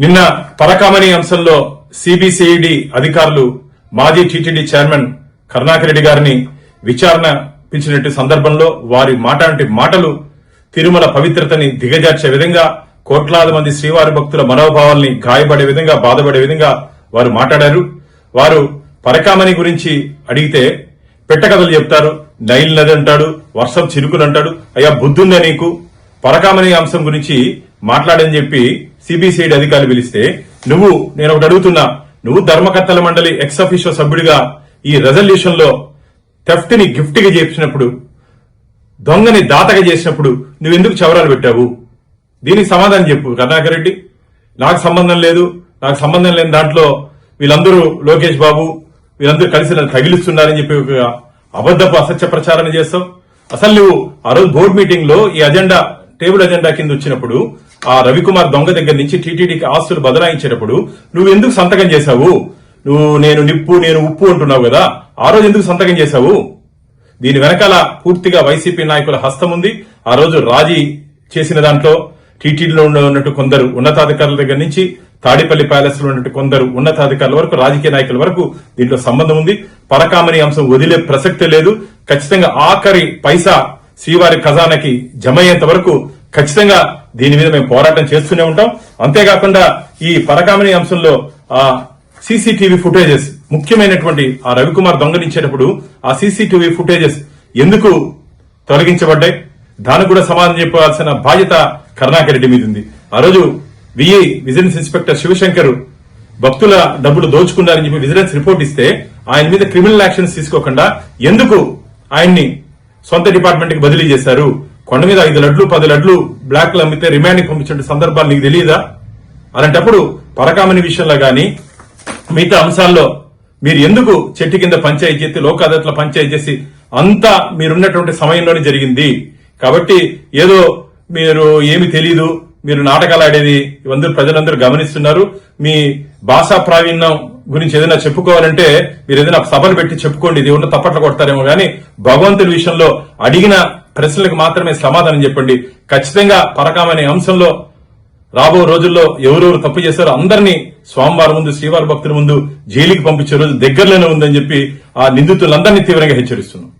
నిన్న పరకామణి అంశంలో సిబిసిఐడి అధికారులు మాజీ టీటీడీ చైర్మన్ కరుణాకర్ రెడ్డి గారిని విచారణ పిలిచినట్టు సందర్భంలో వారి మాటలు తిరుమల పవిత్రతని దిగజార్చే విధంగా కోట్లాది మంది శ్రీవారి భక్తుల మనోభావాల్ని గాయపడే విధంగా బాధపడే విధంగా వారు మాట్లాడారు. వారు పరకామణి గురించి అడిగితే పెట్టకథలు చెప్తారు. నైల్ నది అంటాడు, వర్షం చిరుకులు అంటాడు. అయ్యా బుద్ధుందా నీకు? పరకామణి అంశం గురించి మాట్లాడని చెప్పి సిబిసిఐడి అధికారులు పిలిస్తే నేను ఒకటి అడుగుతున్నా, నువ్వు ధర్మకర్తల మండలి ఎక్స్ అఫీషియో సభ్యుడిగా ఈ రెజల్యూషన్ లో థెఫ్ట్ ని గిఫ్ట్ గా చేసినప్పుడు, దొంగని దాతగా చేసినప్పుడు నువ్వెందుకు చవరాలు పెట్టావు? దీనికి సమాధానం చెప్పు కరుణాకర్ రెడ్డి. నాకు సంబంధం లేదు, నాకు సంబంధం లేని దాంట్లో వీళ్ళందరూ లోకేష్ బాబు వీళ్ళందరూ కలిసి నన్ను తగిలిస్తున్నారని చెప్పి ఒక అబద్దపు అసత్య ప్రచారం చేస్తావు. అసలు నువ్వు ఆ రోజు బోర్డు మీటింగ్ లో ఈ అజెండా టేబుల్ అజెండా కింద వచ్చినప్పుడు ఆ రవికుమార్ దొంగ దగ్గర నుంచి టీటీడీకి ఆస్తులు బదలాయించేటప్పుడు నువ్వెందుకు సంతకం చేశావు? నేను నిప్పు నేను ఉప్పు అంటున్నావు కదా, ఆ రోజు ఎందుకు సంతకం చేశావు? దీని వెనకాల పూర్తిగా వైసీపీ నాయకుల హస్తం ఉంది. ఆ రోజు రాజీ చేసిన దాంట్లో టీటీడీలో ఉన్నట్టు కొందరు ఉన్నతాధికారుల దగ్గర నుంచి తాడిపల్లి ప్యాలెస్ లో ఉన్నట్టు కొందరు ఉన్నతాధికారుల వరకు రాజకీయ నాయకుల వరకు దీంట్లో సంబంధం ఉంది. పరకామణి అంశం వదిలే ప్రసక్తే లేదు. ఖచ్చితంగా ఆఖరి పైసా శ్రీవారి ఖజానాకి జమ అయ్యేంత వరకు ఖచ్చితంగా దీని మీద మేము పోరాటం చేస్తూనే ఉంటాం. అంతేకాకుండా ఈ పరకామణి అంశంలో సీసీటీవీ ఫుటేజెస్ ముఖ్యమైనటువంటి ఆ రవికుమార్ దొంగలించేటప్పుడు ఆ సీసీటీవీ ఫుటేజెస్ ఎందుకు తొలగించబడ్డాయి? దానికి కూడా సమాధానం చెప్పాల్సిన బాధ్యత కరుణాకర్ రెడ్డి మీద ఉంది. ఆ రోజు విజిలెన్స్ ఇన్స్పెక్టర్ శివశంకర్ భక్తుల డబ్బులు దోచుకున్నారని చెప్పి విజిలెన్స్ రిపోర్ట్ ఇస్తే ఆయన మీద క్రిమినల్ యాక్షన్స్ తీసుకోకుండా ఎందుకు ఆయన్ని సొంత డిపార్ట్మెంట్ కి బదిలీ చేశారు? కొండ మీద 5 లడ్లు 10 లడ్లు బ్లాక్ లో అమ్మితే రిమాండ్ పంపించే సందర్భాలు నీకు తెలియదా? అలాంటప్పుడు పరకామణి విషయంలో గాని మిగతా అంశాల్లో మీరు ఎందుకు చెట్టు కింద పంచాయతీ చేసి లోక్ అదాలత్లో పంచాయతీ చేసి అంతా మీరున్నటువంటి సమయంలోనే జరిగింది. కాబట్టి ఏదో మీరు ఏమి తెలీదు, మీరు నాటకాలు ఆడేది ఇవందరూ ప్రజలందరూ గమనిస్తున్నారు. మీ భాషా ప్రావీణ్యం గురించి ఏదైనా చెప్పుకోవాలంటే మీరు ఏదైనా సభలు పెట్టి చెప్పుకోండి, ఇది ఉన్న తప్పట్లు కొడతారేమో గానీ భగవంతుడి విషయంలో అడిగిన ప్రశ్నలకు మాత్రమే సమాధానం చెప్పండి. ఖచ్చితంగా పరకామణి అంశంలో రాబో రోజుల్లో ఎవరెవరు తప్పు చేశారో అందరినీ స్వామివారి ముందు శ్రీవారి భక్తుల ముందు జైలుకి పంపించే రోజు దగ్గరలోనే ఉందని చెప్పి ఆ నిందితులందరినీ తీవ్రంగా హెచ్చరిస్తున్నాం.